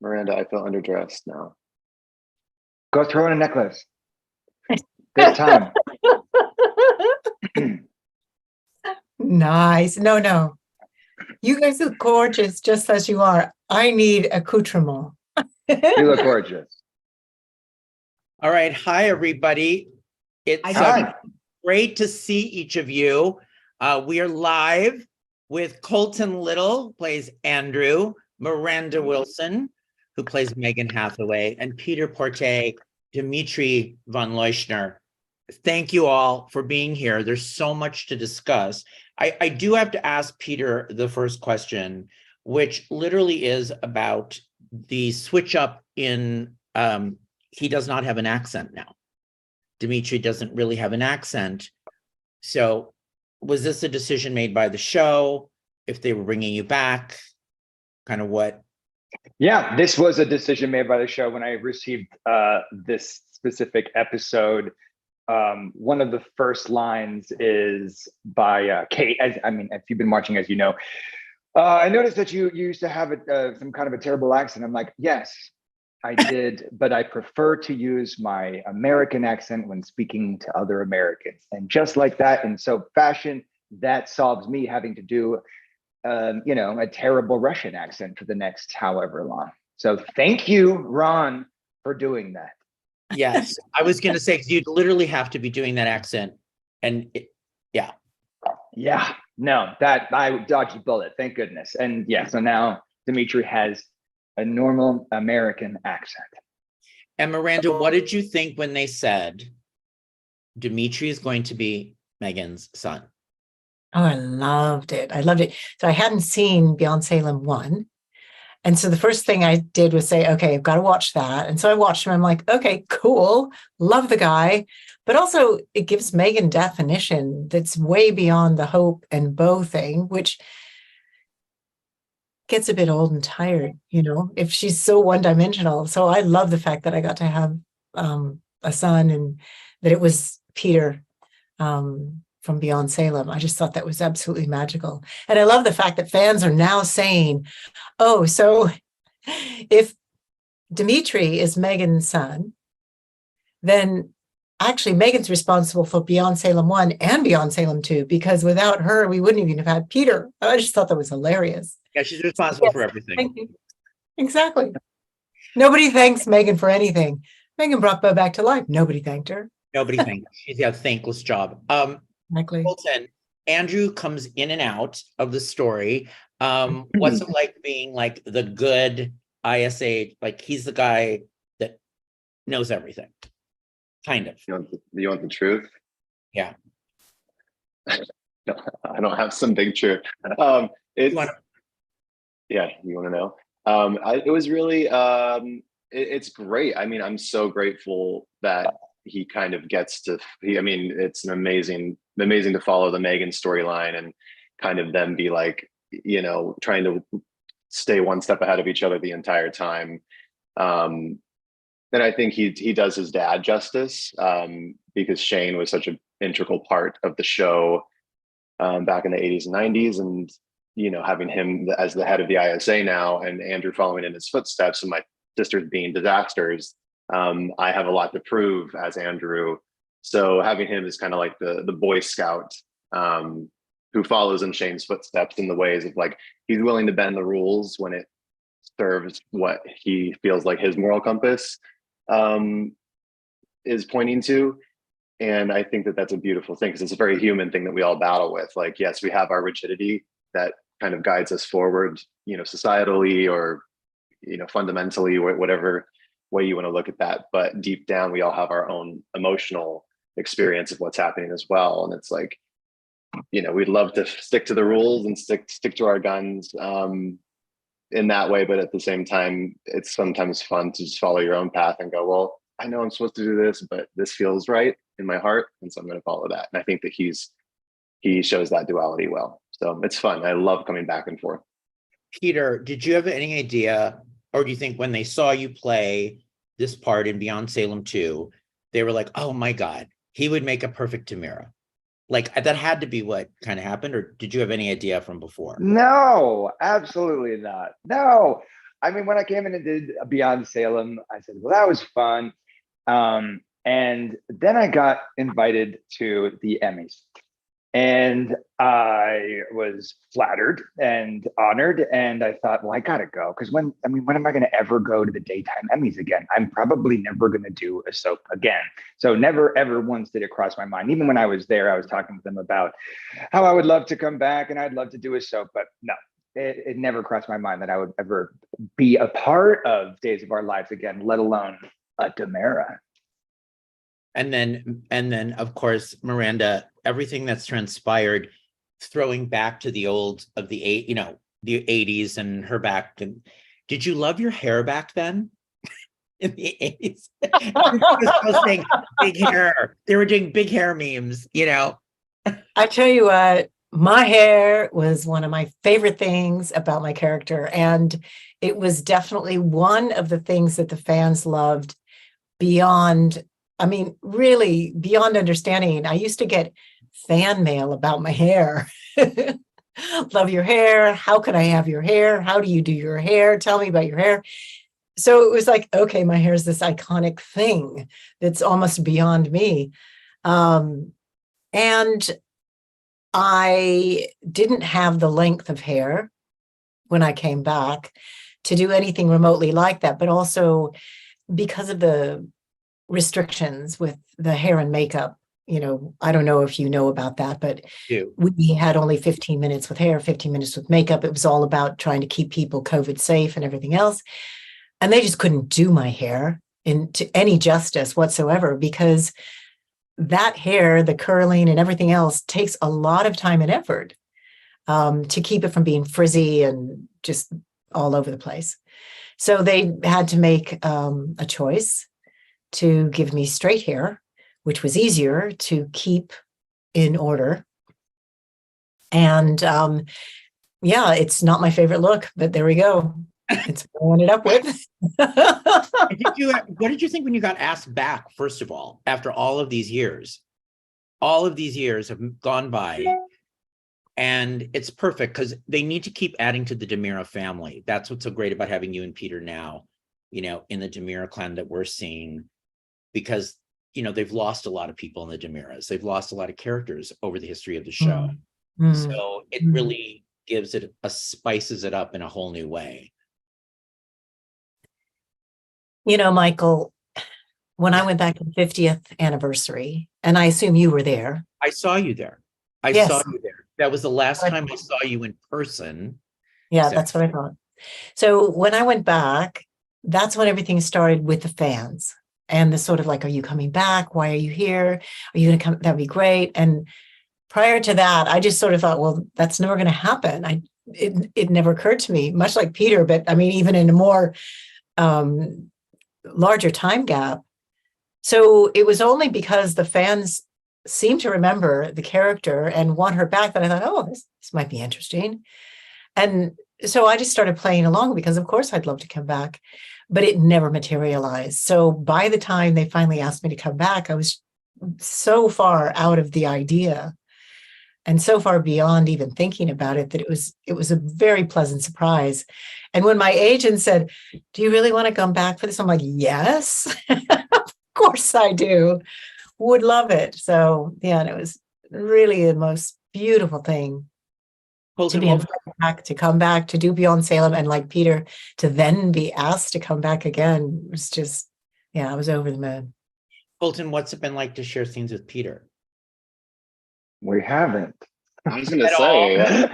Miranda, I feel underdressed now. Go throw in a necklace. This time. Nice. No. You guys look gorgeous just as you are. I need accoutrement. You look gorgeous. All right. Hi, everybody. It's Hi. great to see each of you. We are live with Colton Little, who plays Andrew, Miranda Wilson, who plays Megan Hathaway, and Peter Porte, Dimitri von Leuschner. Thank you all for being here. There's so much to discuss. I do have to ask Peter the first question, which literally is about the switch up in, he does not have an accent now. Dimitri doesn't really have an accent. So was this a decision made by the show? If they were bringing you back, kind of what? Yeah, this was a decision made by the show when I received this specific episode. One of the first lines is by Kate. If you've been watching, as you know, I noticed that you used to have some kind of a terrible accent. I'm like, yes, I did, but I prefer to use my American accent when speaking to other Americans. And just like that, in so fashion, that solves me having to do, a terrible Russian accent for the next however long. So thank you, Ron, for doing that. Yes, I was going to say, 'cause you'd literally have to be doing that accent. And yeah. Yeah, no, that I dodged a bullet, thank goodness. And yeah, so now Dimitri has a normal American accent. And Miranda, what did you think when they said Dimitri is going to be Megan's son? Oh, I loved it. So I hadn't seen Beyond Salem 1. And so the first thing I did was say, okay, I've got to watch that. And so I watched him. I'm like, okay, cool. Love the guy. But also it gives Megan definition that's way beyond the Hope and Bo thing, which gets a bit old and tired, if she's so one-dimensional. So I love the fact that I got to have a son and that it was Peter from Beyond Salem. I just thought that was absolutely magical. And I love the fact that fans are now saying, oh, so if Dimitri is Megan's son, then actually Megan's responsible for Beyond Salem 1 and Beyond Salem 2, because without her, we wouldn't even have had Peter. I just thought that was hilarious. Yeah, she's responsible for everything. Thank you. Exactly. Nobody thanks Megan for anything. Megan brought Bo back to life. Nobody thanked her. Nobody thanked her. She's got a thankless job. Exactly. Colton, Andrew comes in and out of the story. What's it like being like the good ISA? Like he's the guy that knows everything, kind of. You want the truth? Yeah. No, I don't have some big truth. Yeah, you want to know? It was really, it's great. I mean, I'm so grateful that he kind of gets to, it's amazing to follow the Megan storyline and kind of them be like, trying to stay one step ahead of each other the entire time. And I think he does his dad justice because Shane was such an integral part of the show back in the 80s and 90s. And, having him as the head of the ISA now and Andrew following in his footsteps and my sisters being disasters, I have a lot to prove as Andrew. So having him is kind of like the Boy Scout who follows in Shane's footsteps in the ways of like, he's willing to bend the rules when it serves what he feels like his moral compass is pointing to. And I think that that's a beautiful thing because it's a very human thing that we all battle with. Like, yes, we have our rigidity that kind of guides us forward, societally or, fundamentally, whatever way you want to look at that. But deep down, we all have our own emotional experience of what's happening as well. And it's like, we'd love to stick to the rules and stick to our guns in that way. But at the same time, it's sometimes fun to just follow your own path and go, well, I know I'm supposed to do this, but this feels right in my heart. And so I'm going to follow that. And I think that he shows that duality well. So it's fun. I love coming back and forth. Peter, did you have any idea, or do you think when they saw you play this part in Beyond Salem 2, they were like, oh my God, he would make a perfect DiMera? Like that had to be what kind of happened, or did you have any idea from before? No, absolutely not. No, I mean, when I came in and did Beyond Salem, I said, well, that was fun. And then I got invited to the Emmys. And I was flattered and honored. And I thought, well, I gotta go. Because when am I gonna ever go to the daytime Emmys again? I'm probably never gonna do a soap again. So never, ever once did it cross my mind. Even when I was there, I was talking to them about how I would love to come back and I'd love to do a soap, but no, it never crossed my mind that I would ever be a part of Days of Our Lives again, let alone a DiMera. And then of course, Miranda, everything that's transpired, throwing back to the 80s and her back. And did you love your hair back then? In the 80s? Saying big hair. They were doing big hair memes, I tell you what, my hair was one of my favorite things about my character. And it was definitely one of the things that the fans loved beyond, really beyond understanding. I used to get fan mail about my hair. Love your hair. How can I have your hair? How do you do your hair? Tell me about your hair. So it was like, okay, my hair is this iconic thing that's almost beyond me. And I didn't have the length of hair when I came back to do anything remotely like that, but also because of the restrictions with the hair and makeup, I don't know if you know about that, but we had only 15 minutes with hair, 15 minutes with makeup. It was all about trying to keep people COVID safe and everything else. And they just couldn't do my hair into any justice whatsoever, because that hair, the curling and everything else, takes a lot of time and effort to keep it from being frizzy and just all over the place. So they had to make a choice to give me straight hair, which was easier to keep in order. And it's not my favorite look, but there we go. It's what I ended up with. What did you think when you got asked back, first of all, after all of these years? All of these years have gone by, and it's perfect because they need to keep adding to the DiMera family. That's what's so great about having you and Peter now, in the DiMera clan that we're seeing, because, they've lost a lot of people in the DiMeras. They've lost a lot of characters over the history of the show. So it really spices it up in a whole new way. Michael, when I went back to the 50th anniversary, and I assume you were there. I saw you there. Yes. Saw you there. That was the last time I saw you in person. Yeah, that's what I thought. So when I went back, that's when everything started with the fans and the sort of like, are you coming back? Why are you here? Are you going to come? That'd be great. And prior to that, I just sort of thought, well, that's never going to happen. It never occurred to me, much like Peter, but even in a more larger time gap. So it was only because the fans seemed to remember the character and want her back that I thought, oh, this might be interesting. And so I just started playing along because, of course, I'd love to come back, but it never materialized. So by the time they finally asked me to come back, I was so far out of the idea and so far beyond even thinking about it that it was a very pleasant surprise. And when my agent said, do you really want to come back for this? I'm like, yes, of course I do. Would love it. So yeah, and it was really the most beautiful thing to be invited back, to come back, to do Beyond Salem, and like Peter, to then be asked to come back again. It was just, I was over the moon. Colton, what's it been like to share scenes with Peter? We haven't. I was going to say, there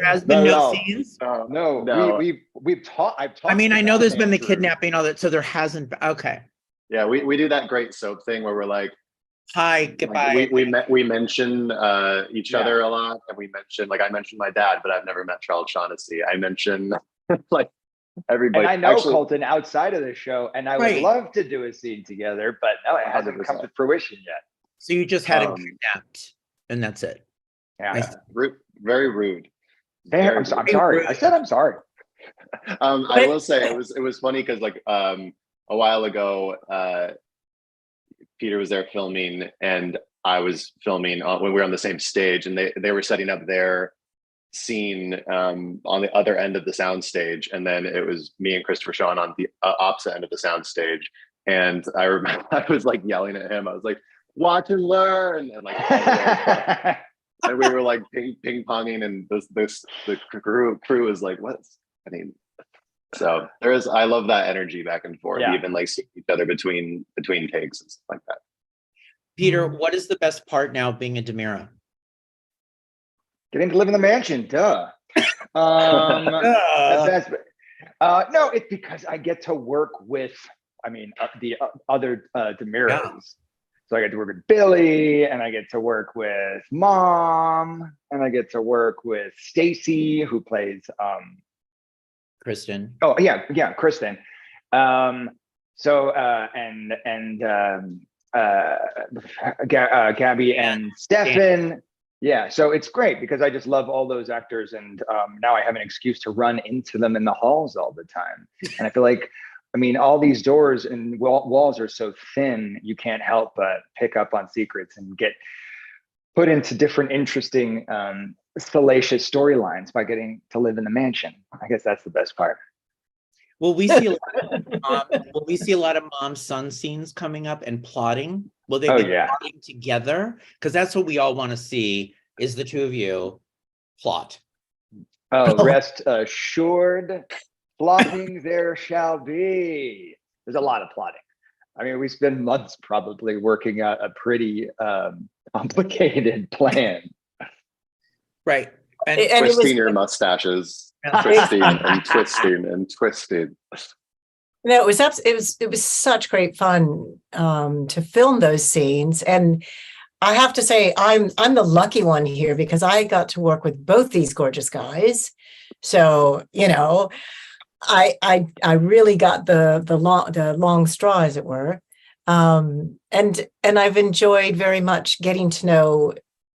has been no scenes. No. We've talked. I've talked. I know there's been the kidnapping, all that, so there hasn't. Okay. Yeah, we do that great soap thing where we're like, hi, goodbye. We mention each other a lot, and we mention, I mentioned my dad, but I've never met Charles Shaughnessy. I mention everybody. And I know Colton outside of the show, and I would love to do a scene together, but no, it hasn't come to fruition yet. So you just had him kidnapped, and that's it. Yeah, very rude. I'm sorry. I said I'm sorry. I will say it was funny because a while ago, Peter was there filming, and I was filming when we were on the same stage, and they were setting up their scene on the other end of the soundstage, and then it was me and Christopher Sean on the opposite end of the soundstage. And I remember I was like yelling at him. I was like, "Watch and learn," and like, and we were like ping ponging, and the crew was like, "What's I mean?" So I love that energy back and forth, even like seeing each other between takes and stuff like that. Peter, what is the best part now of being a DiMera? Getting to live in the mansion, duh. That's, no, it's because I get to work with, the other DiMeras. Yeah. So I get to work with Billy, and I get to work with Mom, and I get to work with Stacy, who plays Kristen. Oh yeah, Kristen. Gabby and Stefan. Yeah, so it's great because I just love all those actors, and now I have an excuse to run into them in the halls all the time. And I feel like, all these doors and walls are so thin, you can't help but pick up on secrets and get put into different interesting, salacious storylines by getting to live in the mansion. I guess that's the best part. Will we see a lot of mom-son scenes coming up and plotting? Will they be plotting together? Because that's what we all want to see, is the two of you plot. Oh, rest assured, plotting there shall be. There's a lot of plotting. We spend months probably working out a pretty complicated plan. Right. And twisting your mustaches, twisting and twisting and twisting. No, it was such great fun to film those scenes, and I have to say I'm the lucky one here because I got to work with both these gorgeous guys. So I really got the long straw, as it were, and I've enjoyed very much getting to know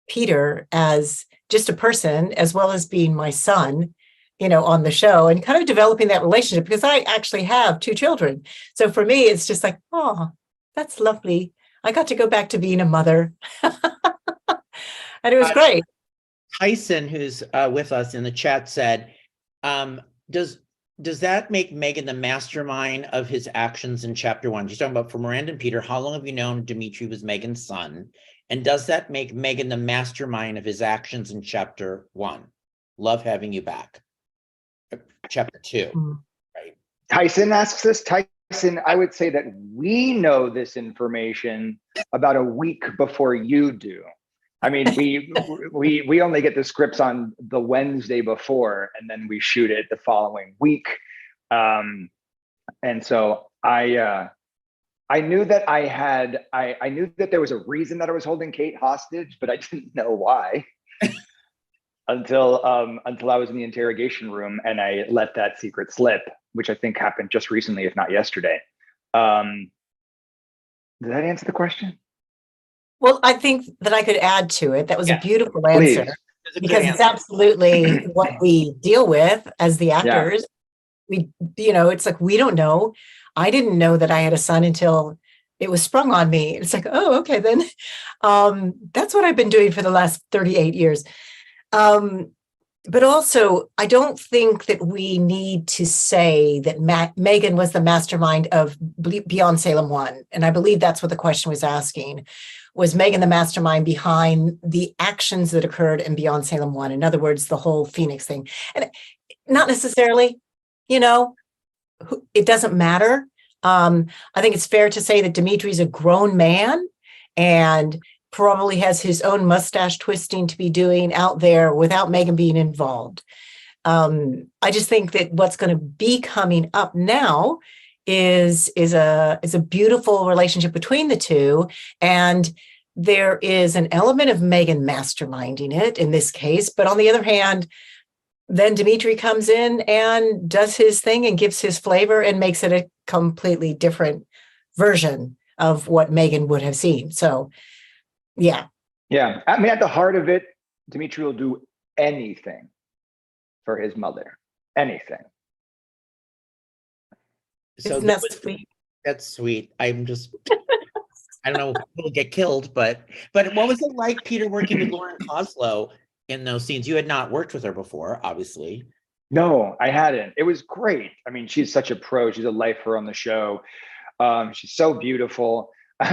Peter as just a person, as well as being my son, on the show, and kind of developing that relationship, because I actually have 2 children. So for me, it's just like, oh, that's lovely. I got to go back to being a mother. And it was great. Tyson, who's with us in the chat, said, does that make Megan the mastermind of his actions in chapter 1? She's talking about, for Miranda and Peter, how long have you known Dimitri was Megan's son? And does that make Megan the mastermind of his actions in chapter 1? Love having you back. Chapter 2, right? Tyson asks this. Tyson, I would say that we know this information about a week before you do. We only get the scripts on the Wednesday before, and then we shoot it the following week. And so I knew that I knew that there was a reason that I was holding Kate hostage, but I didn't know why until I was in the interrogation room and I let that secret slip, which I think happened just recently, if not yesterday. Did that answer the question? Well, I think that I could add to it. That was a beautiful answer, because it's absolutely what we deal with as the actors. Yeah. It's like, we don't know. I didn't know that I had a son until it was sprung on me. It's like, oh, okay, then that's what I've been doing for the last 38 years. But also, I don't think that we need to say that Megan was the mastermind of Beyond Salem 1. And I believe that's what the question was asking. Was Megan the mastermind behind the actions that occurred in Beyond Salem 1? In other words, the whole Phoenix thing. And not necessarily, it doesn't matter. I think it's fair to say that Dimitri's a grown man and probably has his own mustache twisting to be doing out there without Megan being involved. I just think that what's going to be coming up now is a beautiful relationship between the two, and there is an element of Megan masterminding it in this case, but on the other hand, then Dimitri comes in and does his thing and gives his flavor and makes it a completely different version of what Megan would have seen. So yeah. At the heart of it, Dimitri will do anything for his mother. Anything. So isn't that sweet? That's sweet. I'm just, I don't know if people get killed, but what was it like, Peter, working with Lauren Koslow in those scenes. You had not worked with her before, obviously. No, I hadn't. It was great. I mean, she's such a pro. She's a lifer on the show. She's so beautiful. When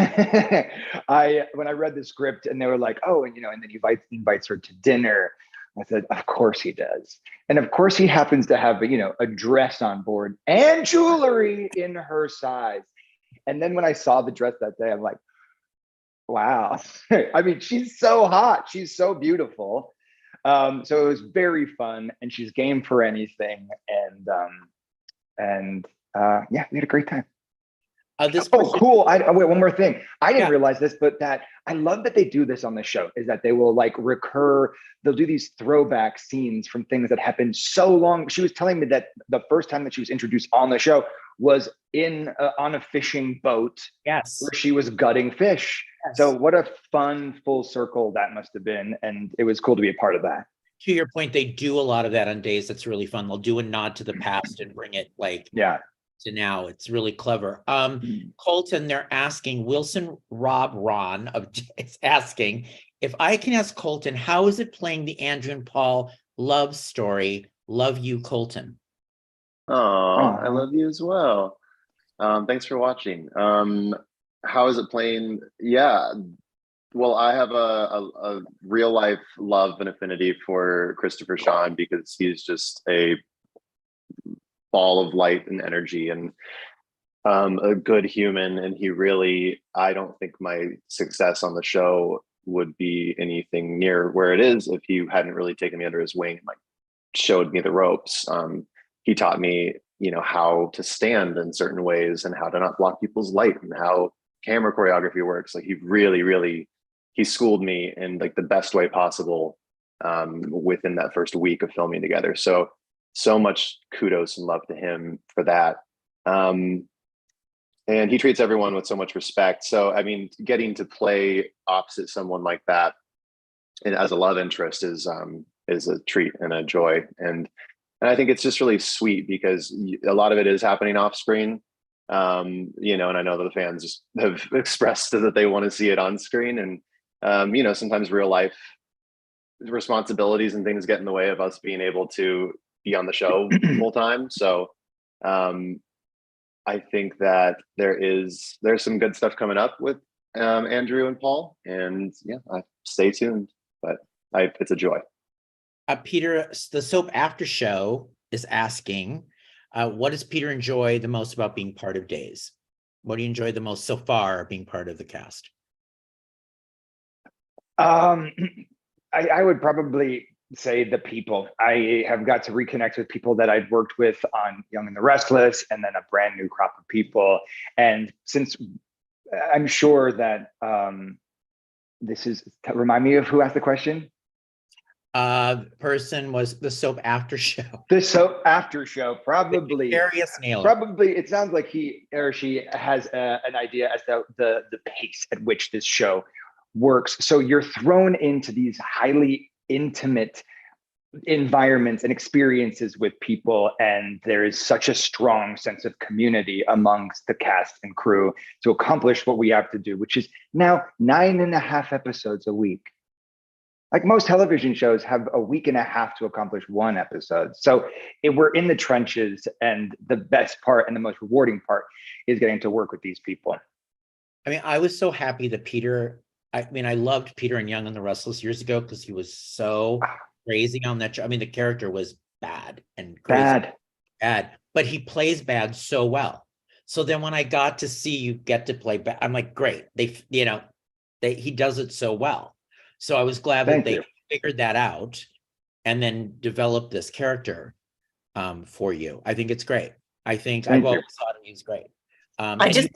I read the script and they were like, oh, and and then he invites her to dinner. I said, of course he does. And of course he happens to have, a dress on board and jewelry in her size. And then when I saw the dress that day, I'm like, wow. I mean, she's so hot. She's so beautiful. So it was very fun, and she's game for anything. And yeah, we had a great time. Cool. Wait, one more thing. I didn't realize this, but that I love that they do this on the show, is that they will they'll do these throwback scenes from things that happened so long. She was telling me that the first time that she was introduced on the show was on a fishing boat. Yes. Where she was gutting fish. Yes. So what a fun full circle that must have been. And it was cool to be a part of that. To your point, they do a lot of that on days. That's really fun. They'll do a nod to the past and bring it to now. It's really clever. Colton, they're asking, Wilson Rob Ron is asking, if I can ask Colton, how is it playing the Andrew and Paul love story? Love you, Colton. Oh, I love you as well. Thanks for watching. How is it playing? Yeah, well, I have a real life love and affinity for Christopher Sean, because he's just a ball of light and energy, and a good human. And he really, I don't think my success on the show would be anything near where it is if he hadn't really taken me under his wing and showed me the ropes. He taught me, how to stand in certain ways and how to not block people's light and how camera choreography works. He really, he schooled me in the best way possible within that first week of filming together. So much kudos and love to him for that. And he treats everyone with so much respect. So, I mean, getting to play opposite someone like that and as a love interest is a treat and a joy. And I think it's just really sweet, because a lot of it is happening off screen. And I know that the fans have expressed that they want to see it on screen. And, sometimes real life responsibilities and things get in the way of us being able to be on the show full time. So I think that there's some good stuff coming up with Andrew and Paul, and stay tuned, but it's a joy. Peter, the soap after show is asking, what does Peter enjoy the most about being part of Days? What do you enjoy the most so far being part of the cast? I would probably say the people. I have got to reconnect with people that I'd worked with on Young and the Restless, and then a brand new crop of people. And since I'm sure that remind me of who asked the question? Person was the soap after show. The soap after show, probably. Probably, it sounds like he or she has an idea as to the pace at which this show works. So you're thrown into these highly intimate environments and experiences with people, and there is such a strong sense of community amongst the cast and crew to accomplish what we have to do, which is now 9.5 episodes a week. Most television shows have a week and a half to accomplish one episode. So we're in the trenches, and the best part and the most rewarding part is getting to work with these people. I mean, I was so happy that Peter, I loved Peter and Young and the Restless years ago because he was so crazy on that show. I mean, the character was bad and crazy. Bad, but he plays bad so well. So then when I got to see you get to play bad, I'm like, great. He does it so well. So I was glad that they figured that out and then developed this character for you. I think it's great. I've always thought he's great. I just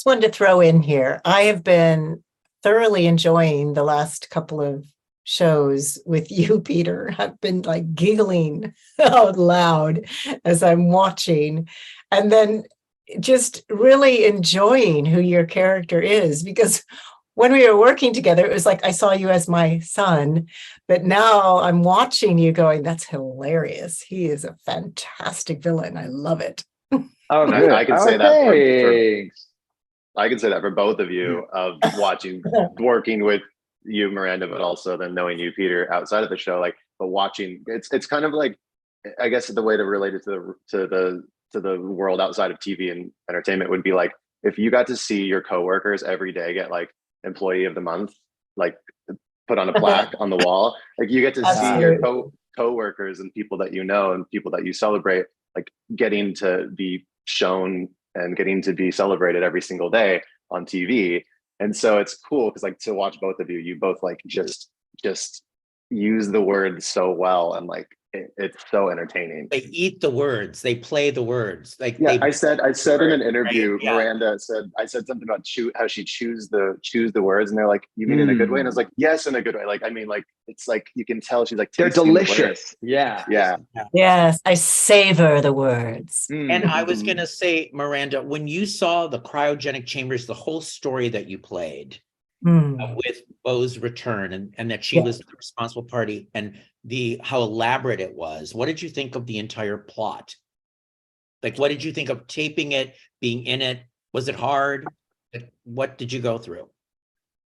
wanted to throw in here. I have been thoroughly enjoying the last couple of shows with you, Peter. I've been giggling out loud as I'm watching, and then just really enjoying who your character is, because when we were working together, it was like I saw you as my son, but now I'm watching you going, that's hilarious. He is a fantastic villain. I love it. Oh, good. I can say that. I can say that for both of you, of working with you, Miranda, but also then knowing you, Peter, outside of the show, like, but watching, it's kind of like, I guess the way to relate it to the world outside of TV and entertainment would be like, if you got to see your coworkers every day get like employee of the month, like put on a plaque on the wall, like you get to see your co-workers and people that you know and people that you celebrate, like getting to be shown and getting to be celebrated every single day on TV. And so it's cool because like to watch both of you, you both like just use the words so well, and like it's so entertaining. They eat the words, they play the words. Like yeah, they, I said in an interview, right? Yeah. Miranda said, I said something about how she choose the words, and they're like, you mean in a good way? And I was like, yes, in a good way. Like, I mean, like it's like you can tell she's like, they're delicious. Yeah. Yes, I savor the words. And I was gonna say, Miranda, when you saw the cryogenic chambers, the whole story that you played with Beau's return, and that she was the responsible party, and how elaborate it was, what did you think of the entire plot? Like, what did you think of taping it, being in it? Was it hard? What did you go through?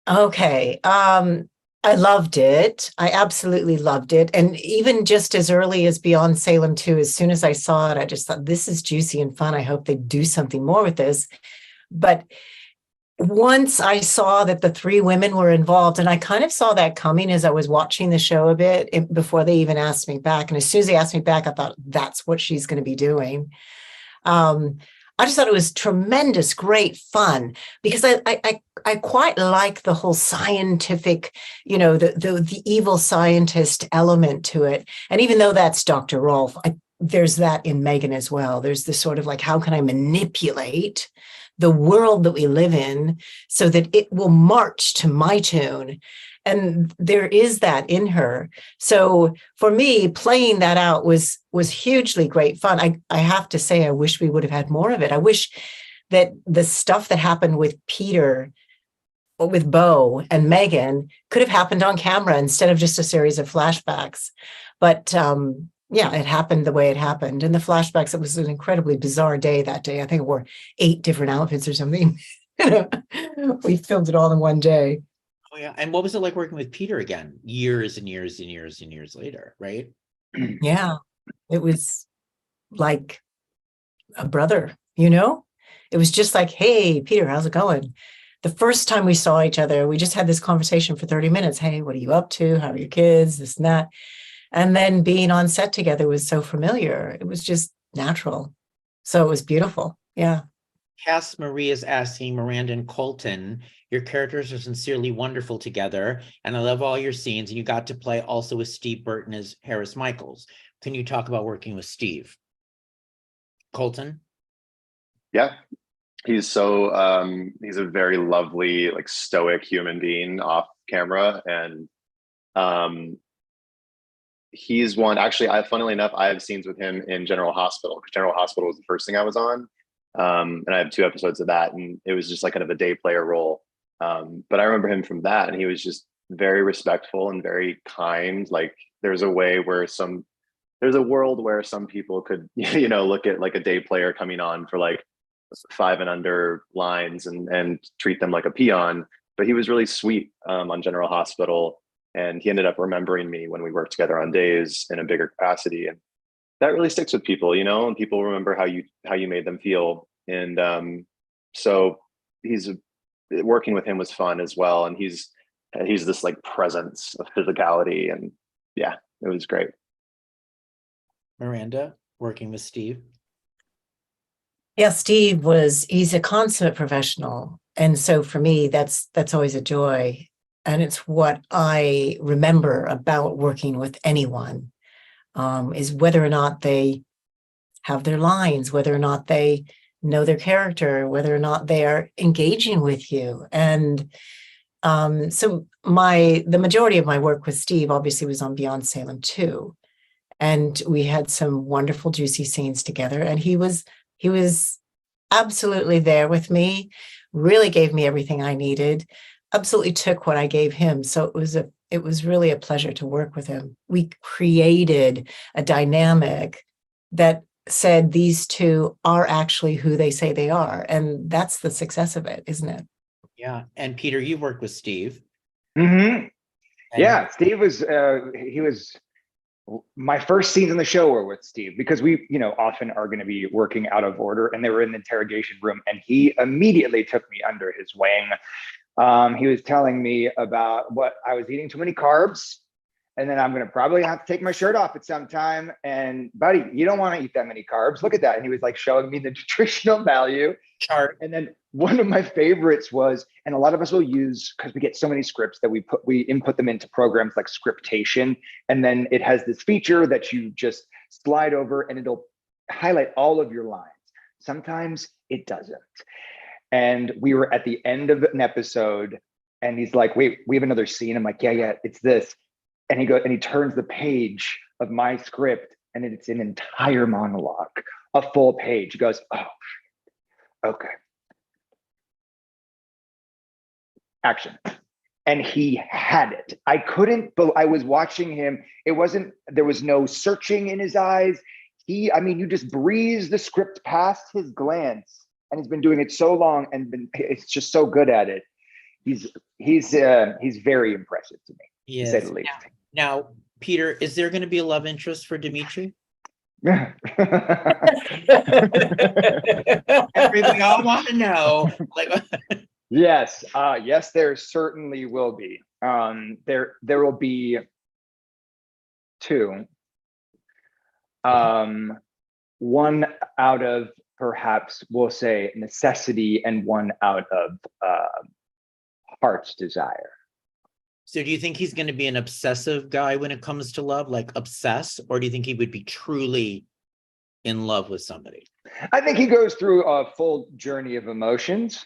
Okay. I loved it. I absolutely loved it. And even just as early as Beyond Salem 2, as soon as I saw it, I just thought, this is juicy and fun. I hope they do something more with this. But once I saw that the 3 women were involved, and I kind of saw that coming as I was watching the show a bit before they even asked me back. And as soon as they asked me back, I thought, that's what she's going to be doing. I just thought it was tremendous, great fun, because I quite like the whole scientific, the evil scientist element to it. And even though that's Dr. Rolfe, there's that in Megan as well. There's this sort of like, how can I manipulate the world that we live in so that it will march to my tune? And there is that in her. So for me, playing that out was hugely great fun. I have to say, I wish we would have had more of it. I wish that the stuff that happened with Peter, with Beau and Megan could have happened on camera instead of just a series of flashbacks. But yeah, it happened the way it happened. And the flashbacks, it was an incredibly bizarre day that day. I think I wore 8 different outfits or something. We filmed it all in one day. Oh yeah. And what was it like working with Peter again, years and years and years and years later, right? Yeah, it was like a brother, It was just like, hey, Peter, how's it going? The first time we saw each other, we just had this conversation for 30 minutes. Hey, what are you up to? How are your kids? This and that. And then being on set together was so familiar. It was just natural. So it was beautiful. Yeah. Cass Marie is asking, Miranda and Colton, your characters are sincerely wonderful together, and I love all your scenes, and you got to play also with Steve Burton as Harris Michaels. Can you talk about working with Steve? Colton? Yeah, he's he's a very lovely, like stoic human being off camera, and he's one, actually, funnily enough, I have scenes with him in General Hospital, because General Hospital was the first thing I was on. And I have 2 episodes of that, and it was just like kind of a day player role. But I remember him from that, and he was just very respectful and very kind. Like there's a world where some people could, look at like a day player coming on for like 5 and under lines and treat them like a peon. But he was really sweet on General Hospital, and he ended up remembering me when we worked together on days in a bigger capacity. And that really sticks with people, and people remember how you made them feel. And so working with him was fun as well. And he's this like presence of physicality, and yeah, it was great. Miranda, working with Steve? Yeah, Steve he's a consummate professional. And so for me, that's always a joy. And it's what I remember about working with anyone. Is whether or not they have their lines, whether or not they know their character, whether or not they are engaging with you. And so the majority of my work with Steve obviously was on Beyond Salem 2. And we had some wonderful, juicy scenes together. And he was absolutely there with me, really gave me everything I needed, absolutely took what I gave him. So it was really a pleasure to work with him. We created a dynamic that said these 2 are actually who they say they are. And that's the success of it, isn't it? Yeah. And Peter, you've worked with Steve. Mm-hmm. And Yeah, Steve was, he was, my first scenes in the show were with Steve because we, often are going to be working out of order, and they were in the interrogation room, and he immediately took me under his wing. He was telling me about what I was eating too many carbs, and then I'm going to probably have to take my shirt off at some time. And buddy, you don't want to eat that many carbs. Look at that. And he was like showing me the nutritional value chart. And then one of my favorites was, and a lot of us will use, because we get so many scripts that we input them into programs like Scriptation. And then it has this feature that you just slide over and it'll highlight all of your lines. Sometimes it doesn't. And we were at the end of an episode and he's like, wait, we have another scene. I'm like, yeah, it's this. And he turns the page of my script and it's an entire monologue, a full page. He goes, oh, okay. Action. And he had it. I was watching him. There was no searching in his eyes. You just breeze the script past his glance, and he's been doing it so long it's just so good at it. He's very impressive to me, to say the least. Now, Peter, is there going to be a love interest for Dimitri? Yes, We all want to know. yes, there certainly will be. There will be two. One out of perhaps we'll say necessity, and one out of heart's desire. So do you think he's going to be an obsessive guy when it comes to love, like obsessed, or do you think he would be truly in love with somebody? I think he goes through a full journey of emotions.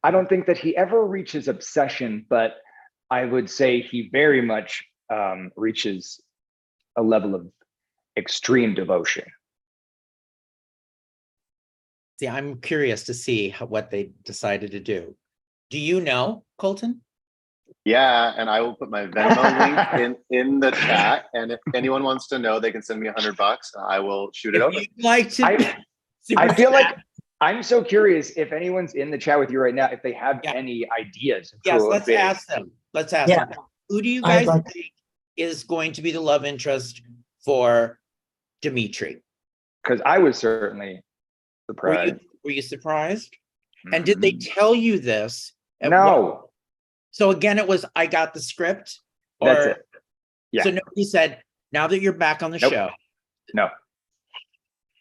I don't think that he ever reaches obsession, but I would say he very much reaches a level of extreme devotion. See, I'm curious to see what they decided to do. Do you know, Colton? Yeah, and I will put my Venmo link in the chat. And if anyone wants to know, they can send me $100. I will shoot it over. If you'd like to, I feel like I'm so curious if anyone's in the chat with you right now, if they have any ideas. Yes, let's ask them. Let's ask them. Who do you guys think is going to be the love interest for Dimitri? Because I was certainly surprised. Were you surprised? Mm-hmm. And did they tell you this? No. So again, it was, I got the script? That's it. Yeah. So nobody said, now that you're back on the show. No.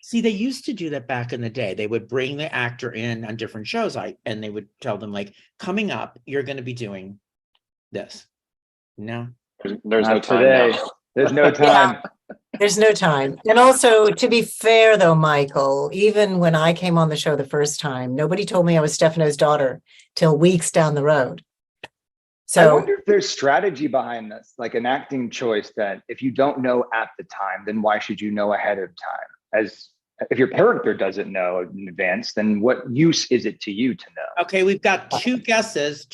See, they used to do that back in the day. They would bring the actor in on different shows, and they would tell them, like, coming up, you're going to be doing this. No. There's no time today. now. There's no time. There's no time. And also, to be fair, though, Michael, even when I came on the show the first time, nobody told me I was Stefano's daughter till weeks down the road. So I wonder if there's strategy behind this, like an acting choice that if you don't know at the time, then why should you know ahead of time? As if your character doesn't know in advance, then what use is it to you to know? Okay, we've got two guesses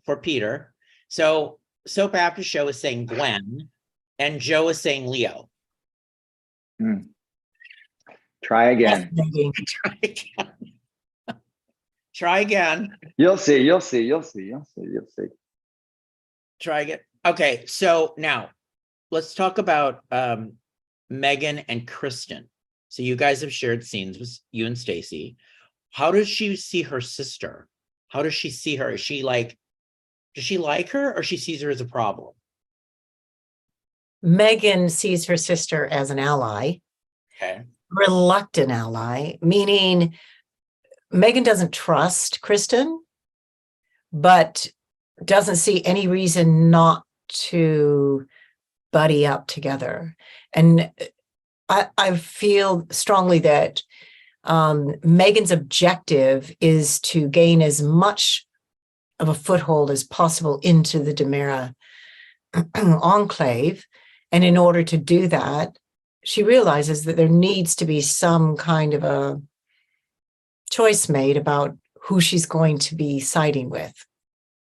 for Peter. So Soap After Show is saying Gwen, and Joe is saying Leo. Try again. Try again. You'll see. Try again. Okay, so now let's talk about Megan and Kristen. So you guys have shared scenes with you and Stacy. How does she see her sister? How does she see her? Does she like her, or she sees her as a problem? Megan sees her sister as an ally. Okay. Reluctant ally, meaning Megan doesn't trust Kristen, but doesn't see any reason not to buddy up together. And I feel strongly that Megan's objective is to gain as much of a foothold as possible into the DiMera enclave. And in order to do that, she realizes that there needs to be some kind of a choice made about who she's going to be siding with,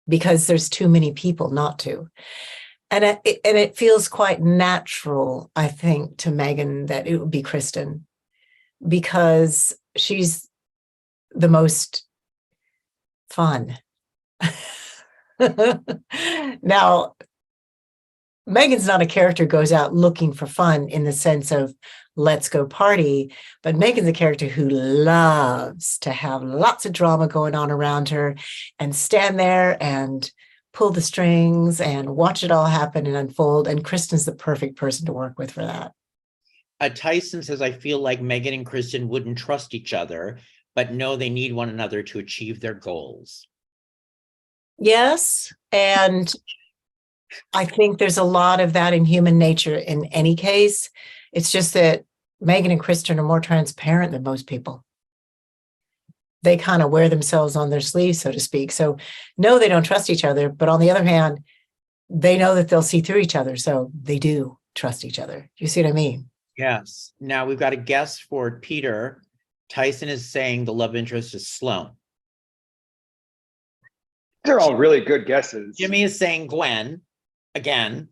because there's too many people not to. And it feels quite natural, I think, to Megan that it would be Kristen, because she's the most fun. Now, Megan's not a character who goes out looking for fun in the sense of let's go party, but Megan's a character who loves to have lots of drama going on around her and stand there and pull the strings and watch it all happen and unfold. And Kristen's the perfect person to work with for that. Tyson says, I feel like Megan and Kristen wouldn't trust each other, but know they need one another to achieve their goals. Yes. And I think there's a lot of that in human nature in any case. It's just that Megan and Kristen are more transparent than most people. They kind of wear themselves on their sleeves, so to speak. So no, they don't trust each other. But on the other hand, they know that they'll see through each other. So they do trust each other. You see what I mean? Yes. Now we've got a guess for Peter. Tyson is saying the love interest is Sloane. They're all really good guesses. Jimmy is saying Gwen again.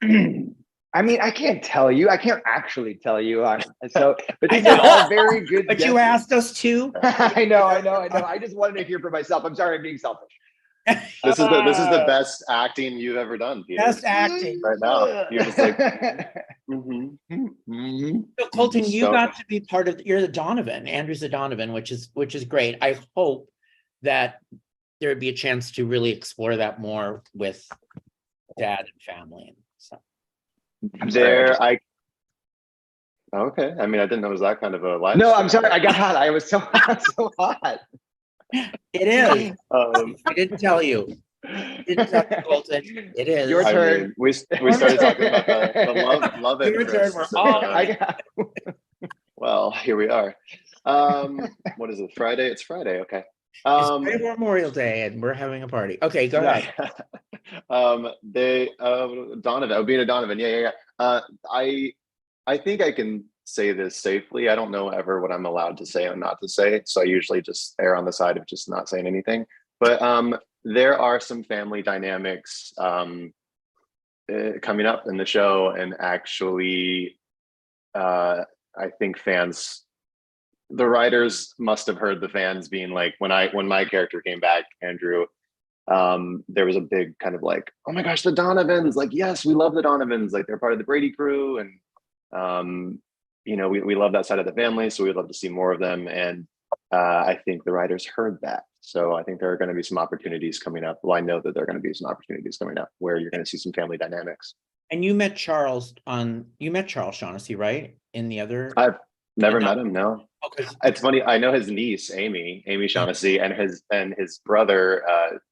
I mean, I can't tell you. I can't actually tell you. But these are all very good But guesses. you asked us to. I know. I just wanted to hear for myself. I'm sorry, I'm being selfish. This is the best acting you've ever done, Peter. Best acting. Right now. You're just like, mm-hmm. So Colton, you So- got to be part of, you're the Donovan, Andrew's the Donovan, which is great. I hope that there would be a chance to really explore that more with dad and family and stuff. Okay. I mean, I didn't know it was that kind of a live. No, stream. I'm sorry. I got hot. I was so hot. It is. I didn't tell you. Didn't tell you, Colton. It is. Your I turn. mean, we started talking about the love Your turn, interest. we're all- I got. Well, here we are. What is it? Friday? It's Friday. Okay. It's Friday Memorial Day and we're having a party. Okay, go ahead. Donovan, being a Donovan. Yeah. I think I can say this safely. I don't know ever what I'm allowed to say or not to say. So I usually just err on the side of just not saying anything. But there are some family dynamics coming up in the show. And actually, I think the writers must have heard the fans being like, when my character came back, Andrew, there was a big kind of like, oh my gosh, the Donovans, like, yes, we love the Donovans, like they're part of the Brady crew. And, we love that side of the family. So we'd love to see more of them. And I think the writers heard that. So I think there are going to be some opportunities coming up. Well, I know that there are going to be some opportunities coming up where you're going to see some family dynamics. And you met Charles Shaughnessy, right? In the other. I've never met him. No. Okay. It's funny. I know his niece, Amy Shaughnessy, and his brother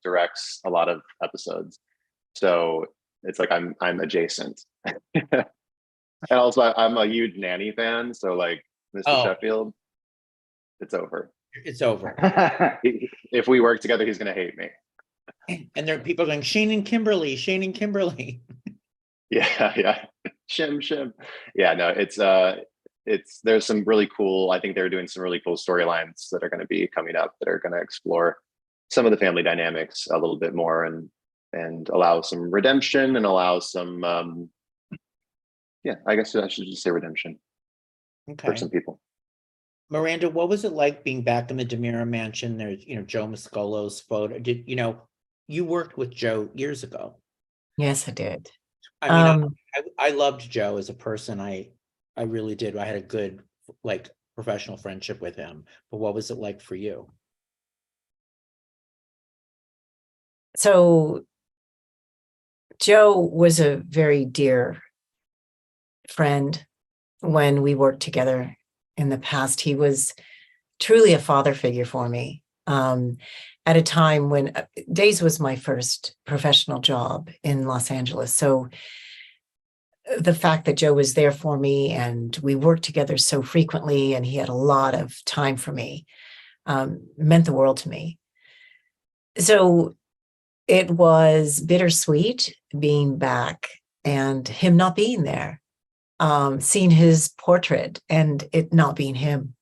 directs a lot of episodes. So it's like I'm adjacent. And also I'm a huge Nanny fan. So like Mr. Sheffield, it's over. It's over. If we work together, he's going to hate me. And there are people going, Shane and Kimberly. Yeah. Shim. Yeah, no, there's some really cool, I think they're doing some really cool storylines that are going to be coming up that are going to explore some of the family dynamics a little bit more and allow some redemption and allow some, I guess I should just say redemption for some people. Miranda, what was it like being back in the DiMera mansion? There's, Joe Mascolo's photo. You worked with Joe years ago? Yes, I did. I mean, I loved Joe as a person. I really did. I had a good, professional friendship with him. But what was it like for you? So Joe was a very dear friend when we worked together in the past. He was truly a father figure for me. At a time when Days was my first professional job in Los Angeles. So the fact that Joe was there for me and we worked together so frequently and he had a lot of time for me meant the world to me. So it was bittersweet being back and him not being there, seeing his portrait and it not being him.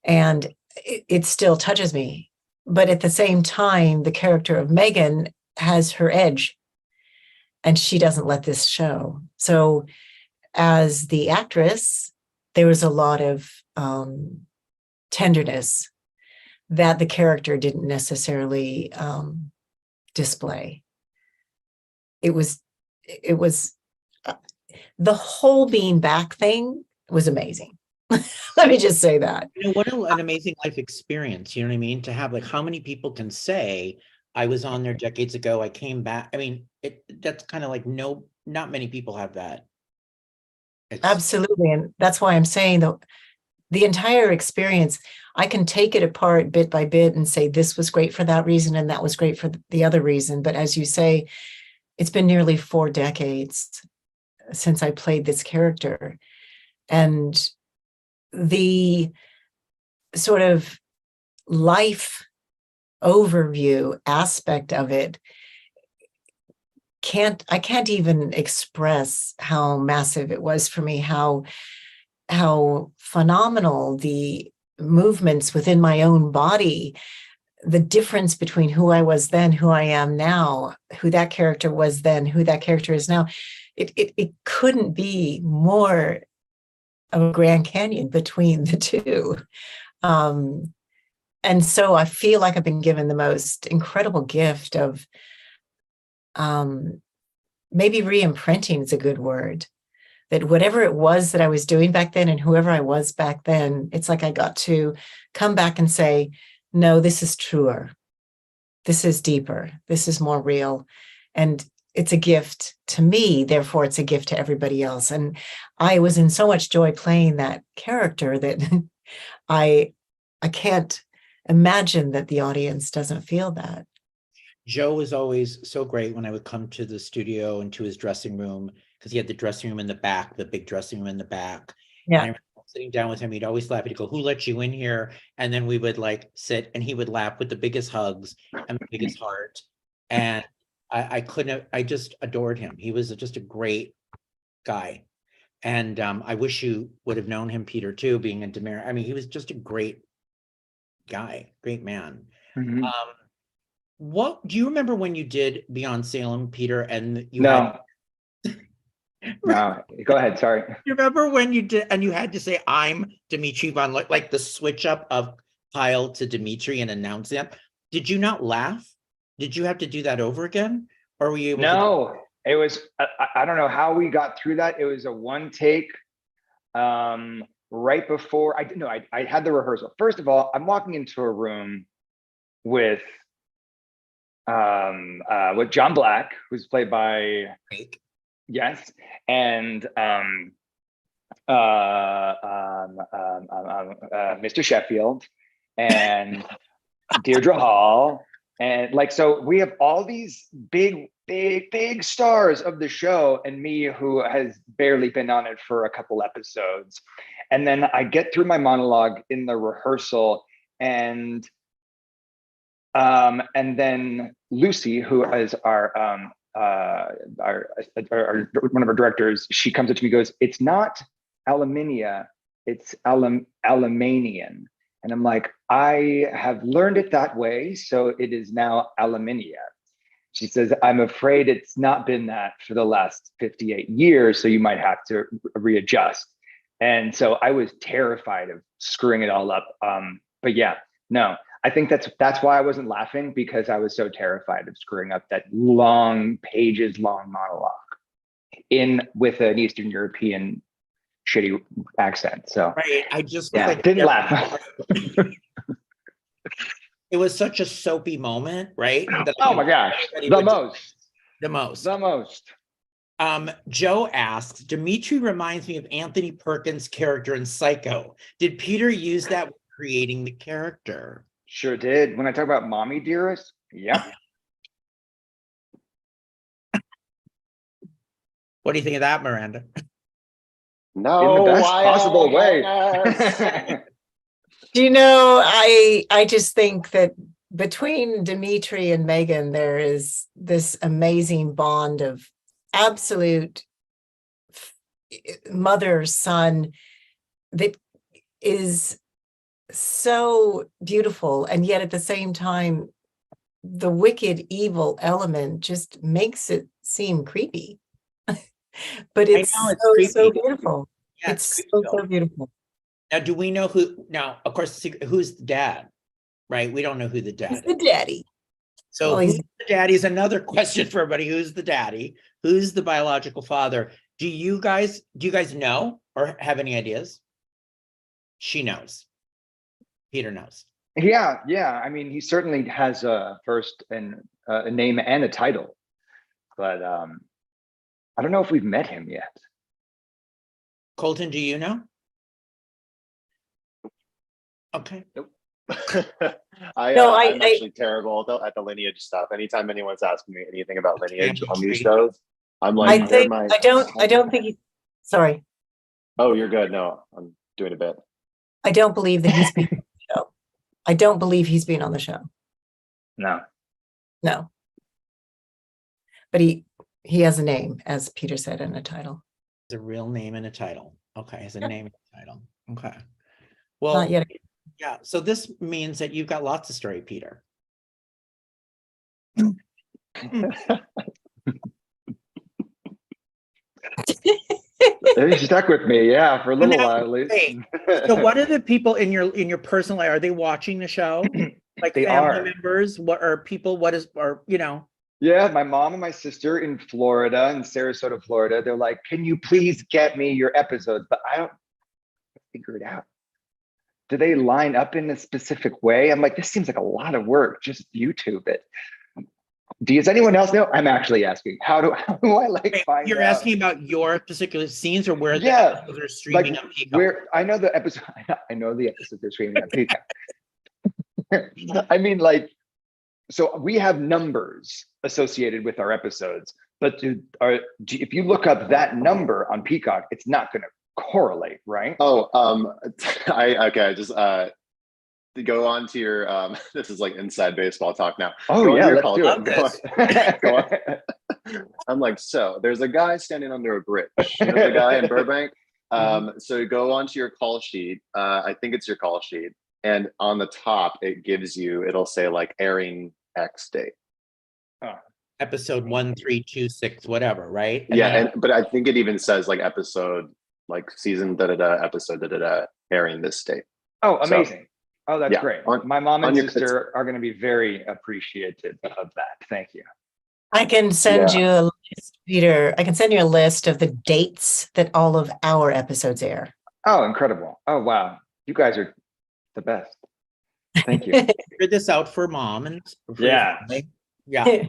And it still touches me. But at the same time, the character of Megan has her edge and she doesn't let this show. So as the actress, there was a lot of tenderness that the character didn't necessarily display. It was the whole being back thing was amazing. Let me just say that. You know, what an amazing life experience, you know what I mean? To have, like, how many people can say, I was on there decades ago, I came back. I mean, that's kind of like, no, not many people have that. Absolutely. And that's why I'm saying the entire experience, I can take it apart bit by bit and say, this was great for that reason, and that was great for the other reason. But as you say, it's been nearly 4 decades since I played this character. And the sort of life overview aspect of it I can't even express how massive it was for me, how phenomenal the movements within my own body, the difference between who I was then, who I am now, who that character was then, who that character is now. It couldn't be more of a Grand Canyon between the two. And so I feel like I've been given the most incredible gift of maybe re-imprinting is a good word, that whatever it was that I was doing back then and whoever I was back then, it's like I got to come back and say, no, this is truer. This is deeper. This is more real. And it's a gift to me, therefore it's a gift to everybody else. And I was in so much joy playing that character that I can't imagine that the audience doesn't feel that. Joe was always so great when I would come to the studio and to his dressing room, because he had the dressing room in the back, the big dressing room in the back. Yeah. And I remember sitting down with him, he'd always laugh. He'd go, who let you in here? And then we would like sit and he would laugh with the biggest hugs and the biggest heart. And I just adored him. He was just a great guy. And I wish you would have known him, Peter, too, being a DiMera. I mean, he was just a great guy, great man. Mhm. What do you remember when you did Beyond Salem, Peter? And you No. No, go ahead. Sorry. You remember when you did, and you had to say, I'm Dimitri von, like the switch up of Kyle to Dimitri and announce that? Did you not laugh? Did you have to do that over again? Or were you able to? No, it was, I don't know how we got through that. It was a one take. Right before I had the rehearsal. First of all, I'm walking into a room with John Black, who's played by yes, and Mr. Sheffield and Deirdre Hall, and like, so we have all these big stars of the show, and me, who has barely been on it for a couple episodes. And then I get through my monologue in the rehearsal, and then Lucy, who is our one of our directors, she comes up to me and goes, "It's not Alaminia, it's Alamanian." And I'm like, "I have learned it that way, so it is now Alaminia." She says, "I'm afraid it's not been that for the last 58 years, so you might have to readjust." And so I was terrified of screwing it all up. But yeah, no, I think that's why I wasn't laughing, because I was so terrified of screwing up that pages long monologue with an Eastern European shitty accent. So right, I just didn't laugh. It was such a soapy moment, right? Oh my gosh, the most. Joe asks, Dimitri reminds me of Anthony Perkins' character in Psycho. Did Peter use that when creating the character? Sure did. When I talk about mommy dearest, yep. What do you think of that, Miranda? No, in the best possible way. You know, I just think that between Dimitri and Megan, there is this amazing bond of absolute mother-son that is so beautiful, and yet at the same time, the wicked evil element just makes it seem creepy. But it's so beautiful. Yeah, it's so beautiful. Now, do we know who? Now, of course, who's the dad? Right? We don't know who the dad is. The daddy. So who's the daddy is another question for everybody. Who's the daddy? Who's the biological father? Do you guys know or have any ideas? She knows. Peter knows. Yeah. I mean, he certainly has a first and a name and a title, but I don't know if we've met him yet. Colton, do you know? Okay. Nope. I'm actually terrible at the lineage stuff. Anytime anyone's asking me anything about lineage on these shows, I'm like, I don't think he, sorry. Oh, you're good. No, I'm doing a bit. I don't believe that he's been on the show. I don't believe he's been on the show. No. But he has a name, as Peter said, and a title. It's a real name and a title. Okay, has a name and a title. Okay. Well, Not yet. yeah. So this means that you've got lots of story, Peter. They stuck with me, yeah, for a little while at least. So what are the people in your personal life? Are they watching the show? Like They family are. members? What are people? Yeah, my mom and my sister in Florida, in Sarasota, Florida, they're like, can you please get me your episodes? But I don't figure it out. Do they line up in a specific way? I'm like, this seems like a lot of work. Just YouTube it. Does anyone else know? I'm actually asking. How do I like find You're out? asking about your particular scenes or where the Yeah, episodes are streaming like on Peacock? where I know the episode. I know the episodes are streaming on Peacock. I mean, like, so we have numbers associated with our episodes, but if you look up that number on Peacock, it's not going to correlate, right? Oh, just to go on to your this is like inside baseball talk now. Oh yeah, let's do it. I'm like, so there's a guy standing under a bridge. You know the guy in Burbank? So you go onto your call sheet. I think it's your call sheet. And on the top, it'll say like airing X date. Episode 1326, whatever, right? But I think it even says like episode, like season episode airing this date. Oh, amazing. Oh, that's great. On My mom and sister are going to be very appreciative of that. Thank you. I can send you a list, Peter. I can send you a list of the dates that all of our episodes air. Oh, incredible. Oh, wow. You guys are the best. Thank you. Figure this out for mom and for Yeah. Yeah.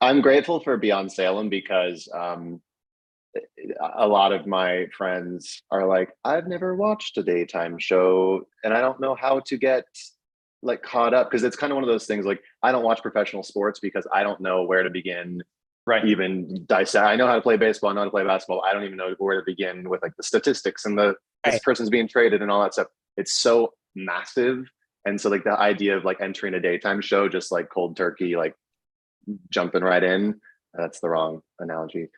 I'm grateful for Beyond Salem because a lot of my friends are like, I've never watched a daytime show and I don't know how to get like caught up, because it's kind of one of those things like I don't watch professional sports because I don't know where to begin. Right. Even dissect. I know how to play baseball, I know how to play basketball. I don't even know where to begin with like the statistics and this person's being traded and all that stuff. It's so massive. And so like the idea of like entering a daytime show, just like cold turkey, like jumping right in, that's the wrong analogy,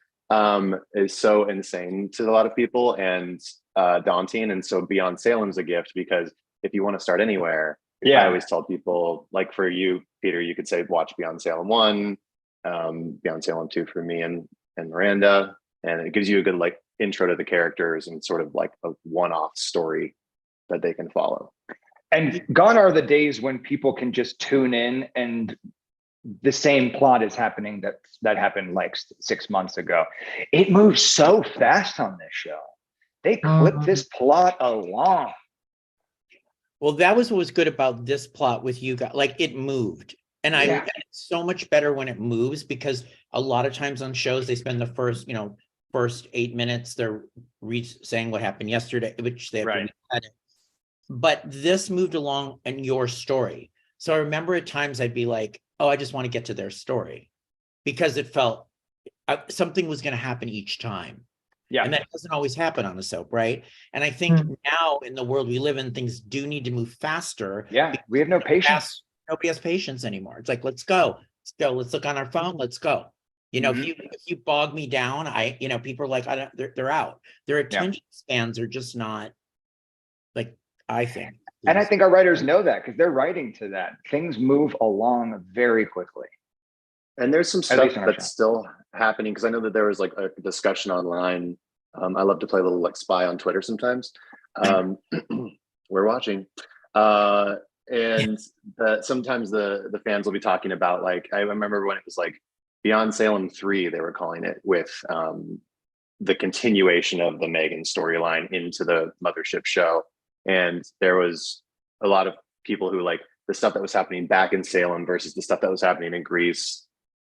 is so insane to a lot of people and daunting. And so Beyond Salem's a gift, because if you want to start anywhere, I always tell people, like for you, Peter, you could say watch Beyond Salem 1, Beyond Salem 2 for me and Miranda, and it gives you a good like intro to the characters and sort of like a one-off story that they can follow. And gone are the days when people can just tune in and the same plot is happening that happened like 6 months ago. It moves so fast on this show. They clip this plot along. Well, that was what was good about this plot with you guys. Like it moved. And it's so much better when it moves, because a lot of times on shows, they spend the first 8 minutes, they're saying what happened yesterday, which they have to edit. But this moved along in your story. So I remember at times I'd be like, oh, I just want to get to their story, because it felt something was going to happen each time. Yeah. And that doesn't always happen on a soap, right? And I think now in the world we live in, things do need to move faster. Yeah, we have no patience. Nobody has patience anymore. It's like, let's go. Let's look on our phone. Let's go. You know, if you bog me down, people are like, they're out. Their attention spans are just not like, I think. And I think our writers know that, because they're writing to that. Things move along very quickly. And there's some stuff that's still happening, because I know that there was like a discussion online. I love to play a little like spy on Twitter sometimes. We're watching. and sometimes the fans will be talking about, like, I remember when it was like Beyond Salem 3, they were calling it, with the continuation of the Megan storyline into the mothership show. And there was a lot of people who like the stuff that was happening back in Salem versus the stuff that was happening in Greece,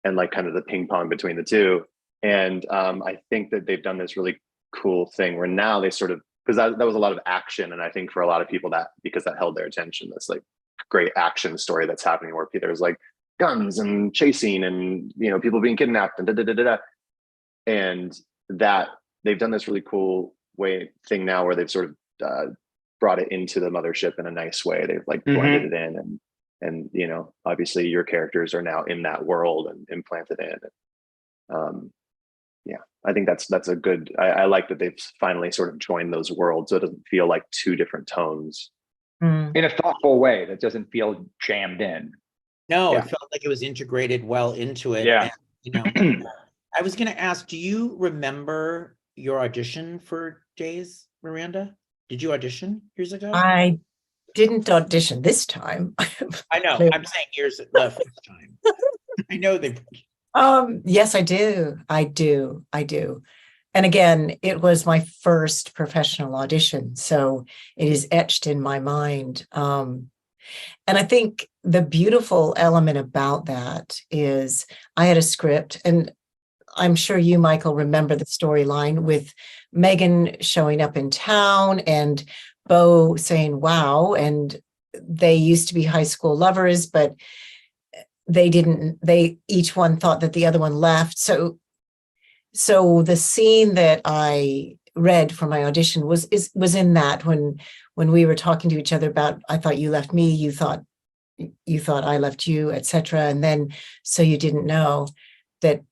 and like kind of the ping pong between the two. And I think that they've done this really cool thing where now they sort of, because that was a lot of action. And I think for a lot of people that, because that held their attention, this like great action story that's happening where there's like guns and chasing and, you know, people being kidnapped and and that they've done this really cool thing now where they've sort of brought it into the mothership in a nice way. They've like blended it in, and you know, obviously your characters are now in that world and implanted in. Yeah, I think that's a good. I like that they've finally sort of joined those worlds, so it doesn't feel like two different tones. In a thoughtful way that doesn't feel jammed in. No, Yeah. it felt like it was integrated well into it. Yeah. And, you know, I was going to ask, do you remember your audition for Days, Miranda? Did you audition years ago? I didn't audition this time. I know. Clearly. I'm saying years the first time. I know they. Yes, I do. I do. And again, it was my first professional audition, so it is etched in my mind. And I think the beautiful element about that is I had a script, and I'm sure you, Michael, remember the storyline with Megan showing up in town and Bo saying, wow, and they used to be high school lovers, but they each one thought that the other one left. So the scene that I read for my audition was in that when we were talking to each other about, I thought you left me, you thought I left you, etc. And then, so you didn't know that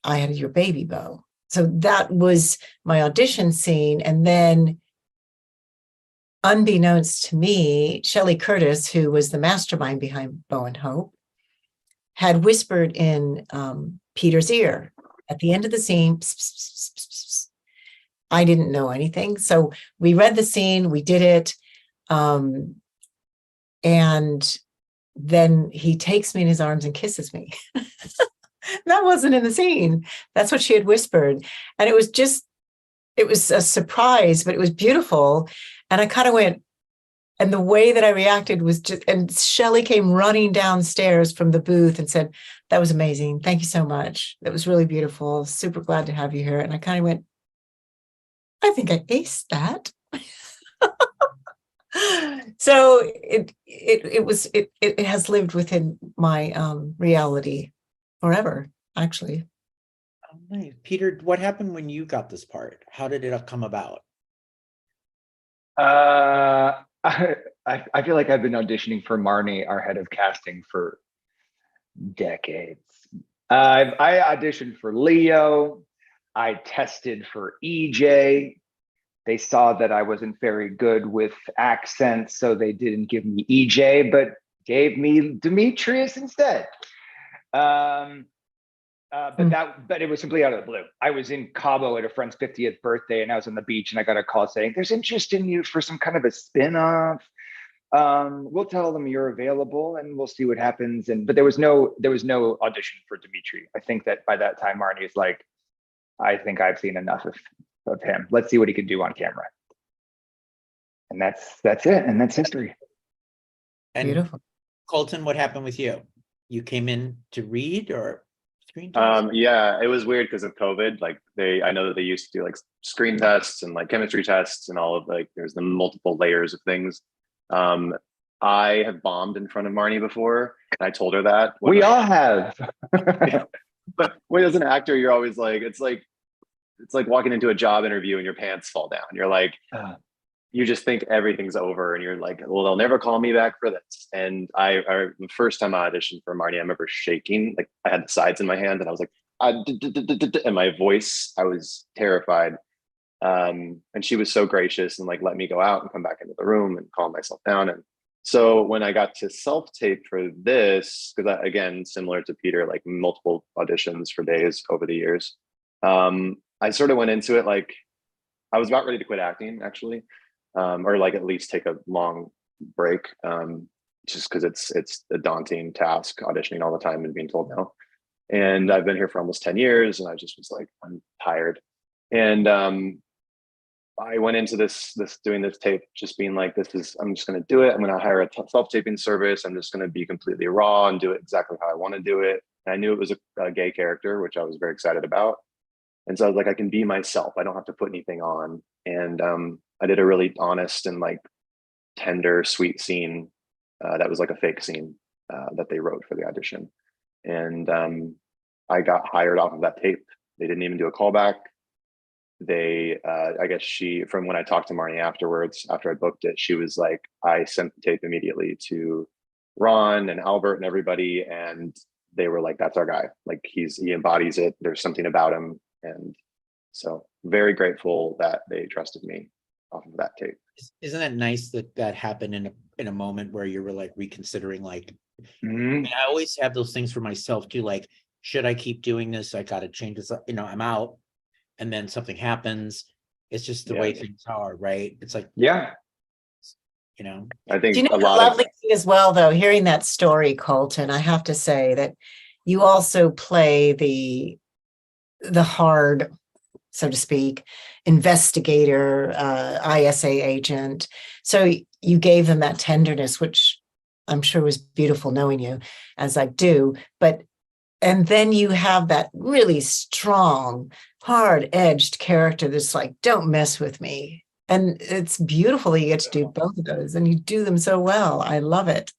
I had your baby, Bo. So that was my audition scene. And then unbeknownst to me, Shelley Curtis, who was the mastermind behind Bo and Hope, had whispered in Peter's ear at the end of the scene. Pss, pss, pss, pss, pss. I didn't know anything. So we read the scene, we did it. And then he takes me in his arms and kisses me. That wasn't in the scene. That's what she had whispered. And it was a surprise, but it was beautiful. And I kind of went, and the way that I reacted was just, and Shelley came running downstairs from the booth and said, that was amazing. Thank you so much. That was really beautiful. Super glad to have you here. And I kind of went, I think I aced that. So it has lived within my reality forever, actually. Oh, nice. Peter, what happened when you got this part? How did it come about? I feel like I've been auditioning for Marnie, our head of casting, for decades. I auditioned for Leo. I tested for EJ. They saw that I wasn't very good with accents, so they didn't give me EJ, but gave me Demetrius instead. But it was simply out of the blue. I was in Cabo at a friend's 50th birthday, and I was on the beach, and I got a call saying, "There's interest in you for some kind of a spin-off. We'll tell them you're available, and we'll see what happens." But there was no audition for Dimitri. I think that by that time, Marnie is like, "I think I've seen enough of him. Let's see what he can do on camera." And that's it, and that's history. And Beautiful. Colton, what happened with you? You came in to read or screen test? Yeah, it was weird because of COVID. Like I know that they used to do like screen tests and like chemistry tests and all of like, there's the multiple layers of things. I have bombed in front of Marnie before, and I told her that. We all have. Yeah. But when as an actor, you're always like, it's like walking into a job interview and your pants fall down. You're like, you just think everything's over, and you're like, well, they'll never call me back for this. And the first time I auditioned for Marnie, I remember shaking, like I had the sides in my hand, and I was like, and my voice, I was terrified. And she was so gracious and like let me go out and come back into the room and calm myself down. And so when I got to self-tape for this, because again, similar to Peter, like multiple auditions for Days over the years, I sort of went into it like I was about ready to quit acting, actually, or like at least take a long break. just because it's a daunting task auditioning all the time and being told no. And I've been here for almost 10 years, and I just was like, I'm tired. And I went into this doing this tape just being like, I'm just going to do it. I'm going to hire a self-taping service. I'm just going to be completely raw and do it exactly how I want to do it. And I knew it was a gay character, which I was very excited about. And so I was like, I can be myself. I don't have to put anything on. And I did a really honest and like tender, sweet scene that was like a fake scene that they wrote for the audition. And I got hired off of that tape. They didn't even do a callback. They, I guess from when I talked to Marnie afterwards, after I booked it, she was like, I sent the tape immediately to Ron and Albert and everybody. And they were like, that's our guy. Like he embodies it. There's something about him. And so very grateful that they trusted me off of that tape. Isn't it nice that happened in a moment where you were like reconsidering, like, Mhm. I always have those things for myself too, like, should I keep doing this? I got to change this up, I'm out. And then something happens. It's just the way things are, right? It's like, Yeah. I think Do you know a the lot lovely thing as well, though, hearing that story, Colton, I have to say that you also play the hard, so to speak, investigator, ISA agent. So you gave them that tenderness, which I'm sure was beautiful knowing you as I do. And then you have that really strong, hard-edged character that's like, don't mess with me. And it's beautiful that you get to do both of those, and you do them so well. I love it.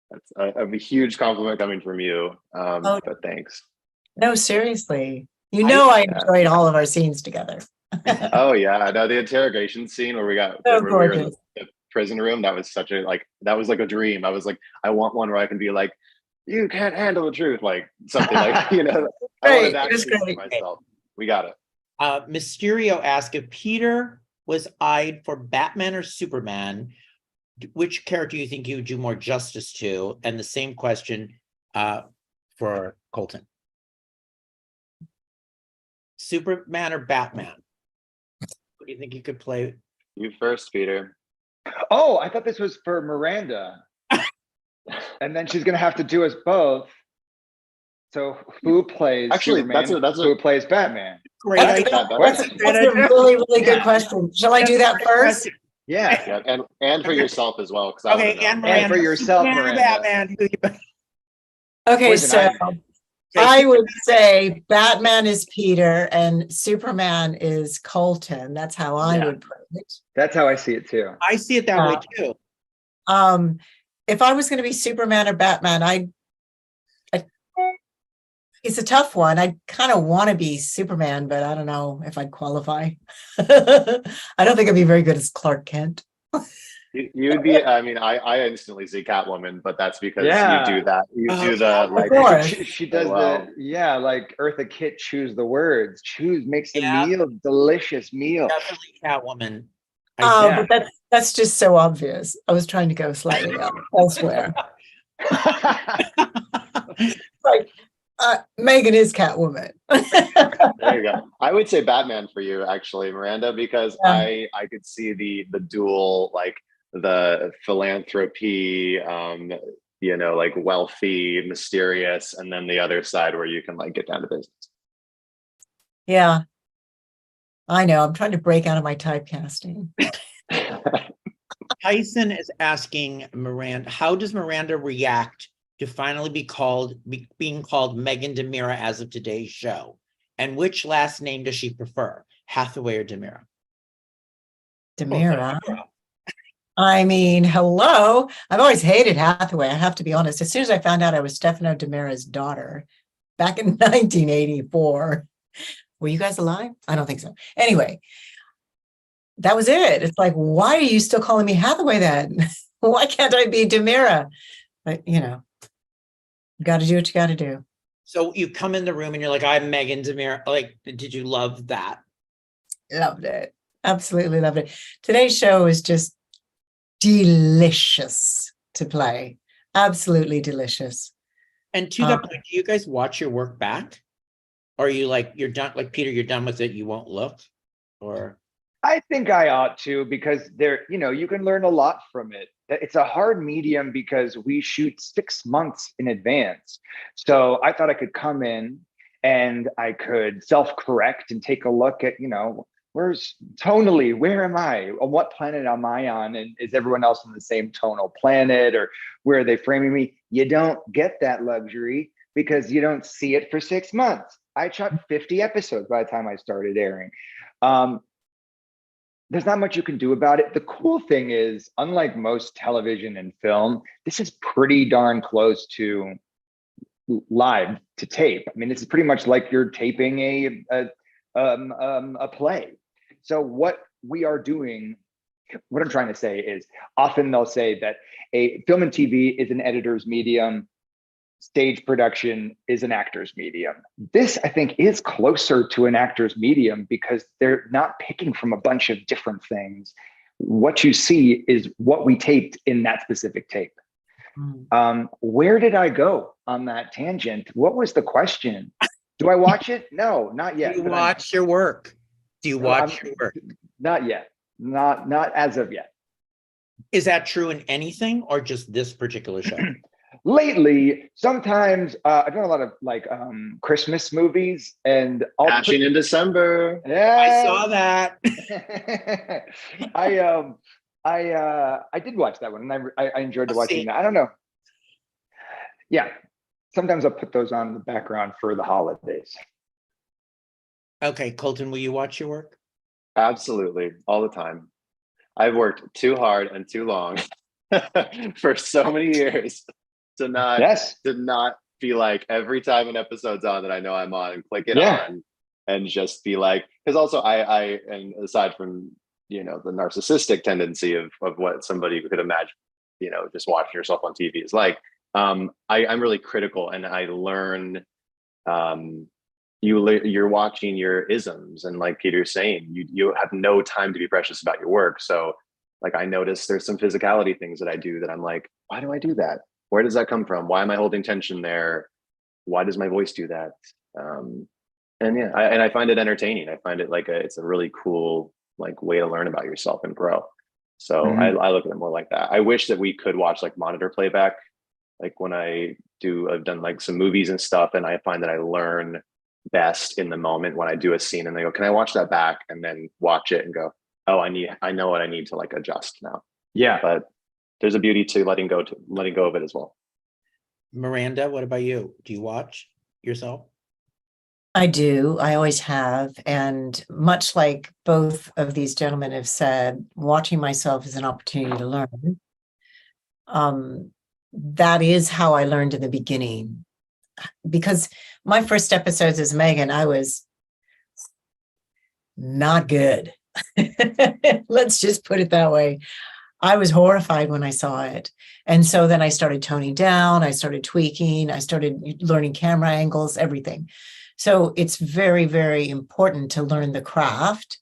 That's a huge compliment coming from you. But thanks. No, seriously. I enjoyed all of our scenes together. Oh yeah, no, the interrogation scene where we were in the prison room, that was that was like a dream. I was like, I want one where I can be like, you can't handle the truth, like something like, I wanted that for myself. We got it. Mysterio asked, if Peter was eyed for Batman or Superman, which character do you think you would do more justice to? And the same question for Colton. Superman or Batman? What do you think you could play? You first, Peter. Oh, I thought this was for Miranda. And then she's gonna have to do us both. So who plays Superman? Who plays Batman? Great. That's a really, really good question. Shall I do that first? Yeah. And for yourself as well. Okay, and for yourself, Miranda. Batman. Okay, so I would say Batman is Peter and Superman is Colton. That's how I would put it. That's how I see it too. I see it that way too. If I was going to be Superman or Batman, it's a tough one. I kind of want to be Superman, but I don't know if I'd qualify. I don't think I'd be very good as Clark Kent. You'd be, I instantly see Catwoman, but that's because you do that. You do the, like, she does like Eartha Kitt, choose the words, makes the meal, delicious meal. Definitely Catwoman. But that's just so obvious. I was trying to go slightly elsewhere. Like, Megan is Catwoman. There you go. I would say Batman for you, actually, Miranda, because I could see the dual, like the philanthropy, like wealthy, mysterious, and then the other side where you can like get down to business. Yeah. I know. I'm trying to break out of my typecasting. Tyson is asking Miranda, how does Miranda react to finally being called Megan DiMera as of today's show? And which last name does she prefer, Hathaway or DiMera? DiMera. I mean, hello. I've always hated Hathaway. I have to be honest. As soon as I found out I was Stefano DiMera's daughter back in 1984, were you guys alive? I don't think so. Anyway, that was it. It's like, why are you still calling me Hathaway then? Why can't I be DiMera? But, you got to do what you got to do. So you come in the room and you're like, I'm Megan DiMera. Like, did you love that? Loved it. Absolutely loved it. Today's show is just delicious to play. Absolutely delicious. And to that point, do you guys watch your work back? Or are you like, you're done, like Peter, you're done with it, you won't look? Or I think I ought to, because you can learn a lot from it. It's a hard medium because we shoot 6 months in advance. So I thought I could come in and I could self-correct and take a look at, where's tonally, where am I? On what planet am I on? And is everyone else on the same tonal planet, or where are they framing me? You don't get that luxury because you don't see it for 6 months. I shot 50 episodes by the time I started airing. There's not much you can do about it. The cool thing is, unlike most television and film, this is pretty darn close to live to tape. I mean, this is pretty much like you're taping a play. So what we are doing, what I'm trying to say is, often they'll say that a film and TV is an editor's medium, stage production is an actor's medium. This, I think, is closer to an actor's medium because they're not picking from a bunch of different things. What you see is what we taped in that specific tape. Where did I go on that tangent? What was the question? Do I watch it? No, not yet. Do you watch your work? Do you watch your work? Not yet. Not as of yet. Is that true in anything or just this particular show? Lately, sometimes I've done a lot of Christmas movies, and Catching in December. Yeah, I saw that. I did watch that one, and I enjoyed watching that. I don't know. Yeah, sometimes I'll put those on in the background for the holidays. Okay, Colton, will you watch your work? Absolutely, all the time. I've worked too hard and too long for so many years to not be like, every time an episode's on that I know I'm on, and click it on and just be like, because also I and aside from the narcissistic tendency of what somebody could imagine just watching yourself on TV is like, I'm really critical, and I learn you're watching your isms, and like Peter's saying, you have no time to be precious about your work. So like, I notice there's some physicality things that I do that I'm like, why do I do that? Where does that come from? Why am I holding tension there? Why does my voice do that? I find it entertaining. I find it it's a really cool way to learn about yourself in pro. So I look at it more like that. I wish that we could watch monitor playback. When I've done some movies and stuff, and I find that I learn best in the moment when I do a scene and they go, can I watch that back? And then watch it and go, oh, I know what I need to adjust now. Yeah. But there's a beauty to letting go of it as well. Miranda, what about you? Do you watch yourself? I do. I always have. And much like both of these gentlemen have said, watching myself is an opportunity to learn. That is how I learned in the beginning. Because my first episodes as Megan, I was not good. Let's just put it that way. I was horrified when I saw it. And so then I started toning down, I started tweaking, I started learning camera angles, everything. So it's very, very important to learn the craft.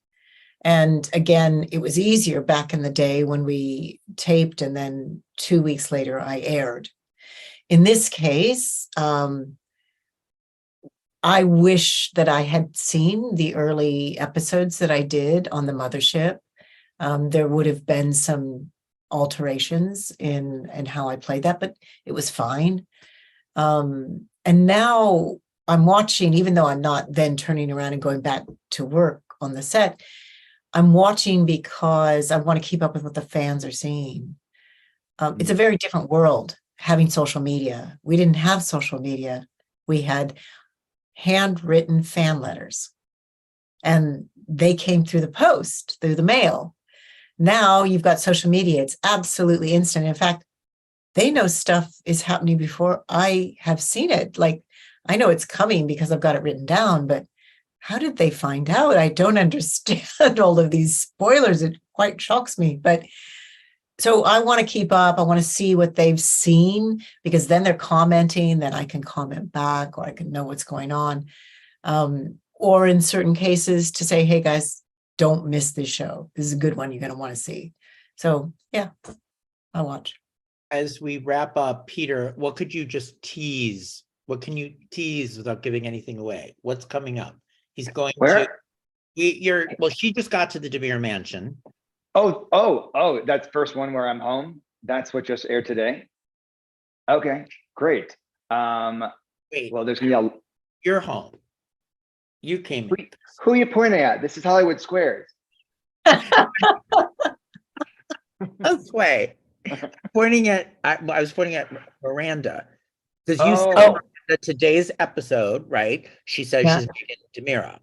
And again, it was easier back in the day when we taped and then 2 weeks later I aired. In this case, I wish that I had seen the early episodes that I did on the mothership. There would have been some alterations in how I played that, but it was fine. And now I'm watching, even though I'm not then turning around and going back to work on the set, I'm watching because I want to keep up with what the fans are seeing. It's a very different world having social media. We didn't have social media. We had handwritten fan letters, and they came through the post, through the mail. Now you've got social media. It's absolutely instant. In fact, they know stuff is happening before I have seen it. I know it's coming because I've got it written down, but how did they find out? I don't understand all of these spoilers. It quite shocks me. But so I want to keep up. I want to see what they've seen, because then they're commenting, then I can comment back, or I can know what's going on. Or in certain cases to say, hey guys, don't miss this show. This is a good one you're going to want to see. So yeah, I'll watch. As we wrap up, Peter, what could you just tease? What can you tease without giving anything away? What's coming up? He's going to, She just got to the DiMera mansion. Oh, that's first one where I'm home. That's what just aired today. Okay, great. Wait, Well, there's me. you're home. You came in. Who are you pointing at? This is Hollywood Squares. This way. I was pointing at Miranda. Because you Oh. said that today's episode, right? She says Yeah. she's meeting DiMera.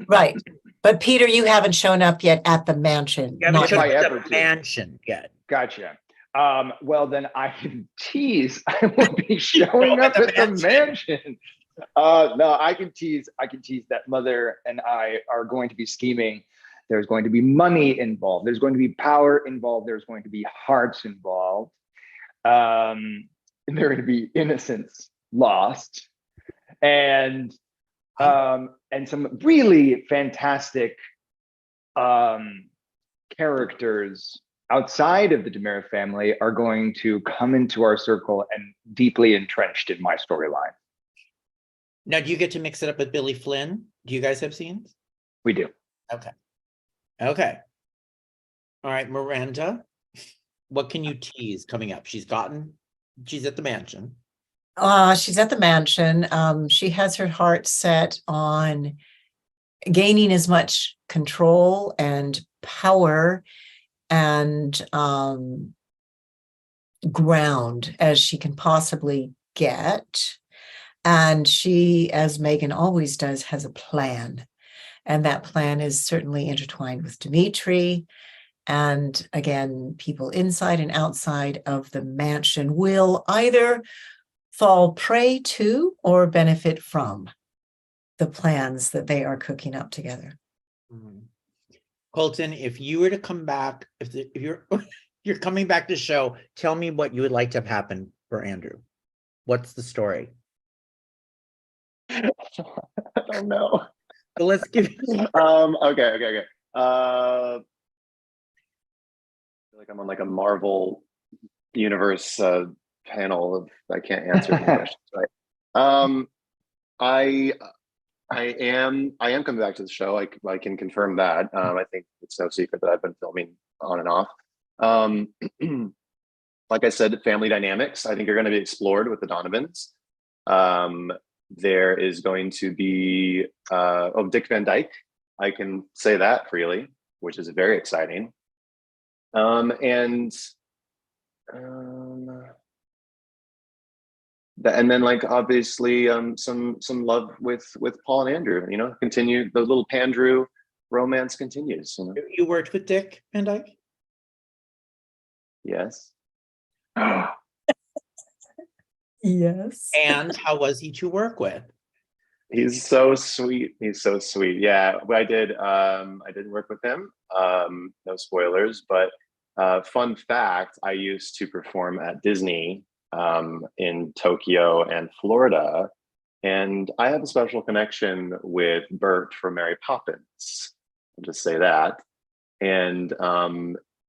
Right. But Peter, you haven't shown up yet at the mansion. You haven't Not shown yet. up at the mansion yet. Gotcha. Well, then I can tease. I will be showing up at the mansion. No, I can tease that Mother and I are going to be scheming. There's going to be money involved. There's going to be power involved. There's going to be hearts involved. And there are going to be innocence lost. And some really fantastic characters outside of the DiMera family are going to come into our circle and deeply entrenched in my storyline. Now, do you get to mix it up with Billy Flynn? Do you guys have scenes? We do. Okay. All right, Miranda, what can you tease coming up? She's at the mansion. She's at the mansion. She has her heart set on gaining as much control and power and ground as she can possibly get. And she, as Megan always does, has a plan. And that plan is certainly intertwined with Dimitri. And again, people inside and outside of the mansion will either fall prey to or benefit from the plans that they are cooking up together. Colton, if you were to come back, if you're coming back to show, tell me what you would like to have happen for Andrew. What's the story? I don't know. So let's give Okay. I feel like I'm on like a Marvel universe panel of I can't answer the questions, right? I am coming back to the show. I can confirm that. I think it's no secret that I've been filming on and off. Like I said, family dynamics I think are going to be explored with the Donovans. There is going to be Dick Van Dyke. I can say that freely, which is very exciting. And then like obviously some love with Paul and Andrew. You know, continue the little Pandrew romance continues. You know? You worked with Dick Van Dyke? Yes. Yes. And how was he to work with? He's so sweet. Yeah, I did work with him. No spoilers, but fun fact, I used to perform at Disney in Tokyo and Florida, and I have a special connection with Bert from Mary Poppins. I'll just say that. And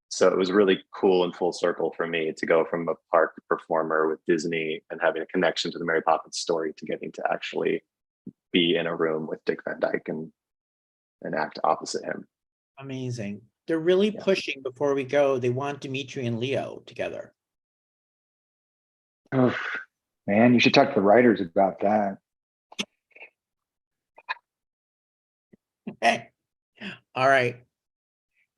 so it was really cool and full circle for me to go from a park performer with Disney and having a connection to the Mary Poppins story to getting to actually be in a room with Dick Van Dyke and act opposite him. Amazing. They're really pushing before we go. They want Dimitri and Leo together. Oh, man, you should talk to the writers about that. Okay. All right.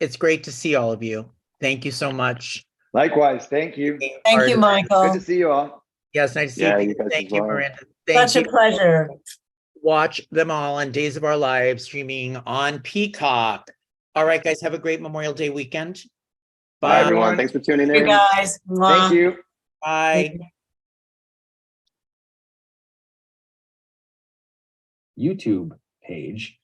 It's great to see all of you. Thank you so much. Likewise, thank you. Thank you, Michael. Good to see you all. Yes, nice to see Yeah, you. you guys Thank as you, well. Miranda. Thank Such you. a pleasure. Watch them all on Days of Our Lives streaming on Peacock. All right, guys, have a great Memorial Day weekend. Bye, everyone. Thanks for tuning in. You guys. Thank you. Bye. YouTube page